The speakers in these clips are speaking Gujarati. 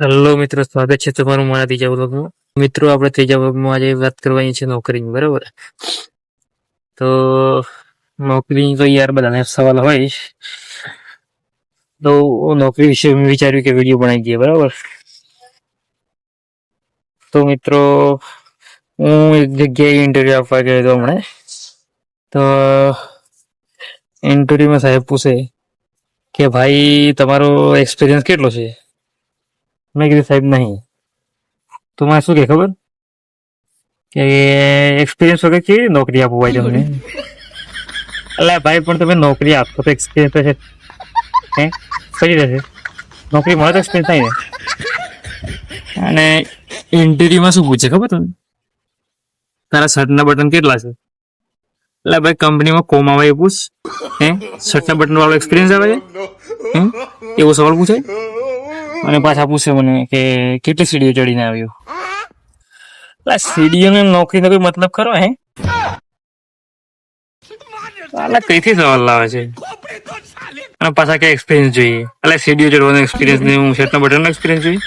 હેલો મિત્રો, સ્વાગત છે તમારું મારા ત્રીજા વ્લોગમાં. મિત્રો, આપણે ત્રીજા વ્લોગમાં આજે વાત કરવાની છે નોકરીની, બરાબર? તો નોકરીની તો યાર બધાને સવાલ હોય, તો નોકરી વિશે મેં વિચાર્યું કે વિડીયો બનાવી દઈએ, બરાબર? તો મિત્રો, હું એક જગ્યાએ ઇન્ટરવ્યુ આપવા ગયો હતો હમણાં. તો ઇન્ટરવ્યુમાં સાહેબ પૂછે કે ભાઈ તમારો એક્સપિરિયન્સ કેટલો છે? મેં કીધું સાહેબ નહીં. તો મને શું કે ખબર કે એક્સપિરિયન્સ વગર કેવી નોકરી આપવું ભાઈ તમને? એટલે ભાઈ પણ તમે નોકરી આપશો તો એક્સપિરિયન્સ છે હે કઈ રહેશે? નોકરી મળે તો એક્સપિરિયન્સ નહીં ને. અને ઇન્ટરવ્યુમાં શું પૂછે ખબર તમને? તારા શર્ટના બટન કેટલા છે? એટલે ભાઈ કંપનીમાં કોમ આવે એ પૂછ. હે શર્ટના બટન વાળો એક્સપિરિયન્સ આવે છે? હે એવો સવાલ પૂછાય? અને પાછા પૂછે મને કે કેટલી સીડીઓ ચડીને આવ્યો? એટલે સીડીઓને નોકરીનો કોઈ મતલબ ખરો હે? કઈથી સવાલ લાવે છે? અને પાછા કે એક્સપિરિયન્સ જોઈએ? એટલે સીડીઓ ચડવાનો એક્સપિરિયન્સ ને હું શર્ટના બટનનો એક્સપિરિયન્સ જોઈએ?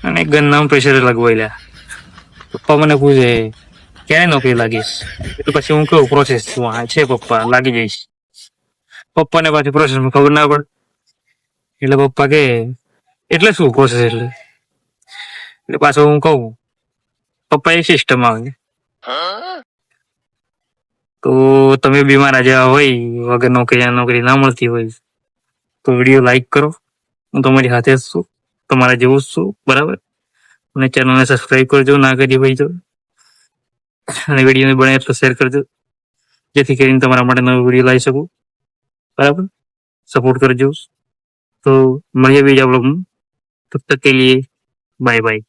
અને ગન્નામાં પ્રેશર લગવાયેલા. પપ્પા મને પૂછે ક્યારે નોકરી લાગીશ? એટલે પછી હું કહું પ્રોસેસ છે પપ્પા, લાગી જઈશ. પપ્પાને પાછી પ્રોસેસમાં ખબર ના પડે. એટલે પપ્પા કે એટલે શું પ્રોસેસ? એટલે પાછો હું કહું પપ્પા એ સિસ્ટમ આવે. તો તમે બીમાર જેવા હોય, વગર નોકરી ના મળતી હોય, તો વિડીયો લાઈક કરો. હું તમારી હાથે જ છું, તમારા જેવું જ છું, બરાબર? અને ચેનલને સબસ્ક્રાઈબ કરજો, ના કરી હોય તો. અને વિડીયોને બને એટલો શેર કરજો, જેથી કરીને તમારા માટે નવો વિડીયો લાવી શકું, બરાબર? સપોર્ટ કરજો. તો મળીએ બીજા બ્લોગમાં. તબ તક કે લીએ બાય બાય.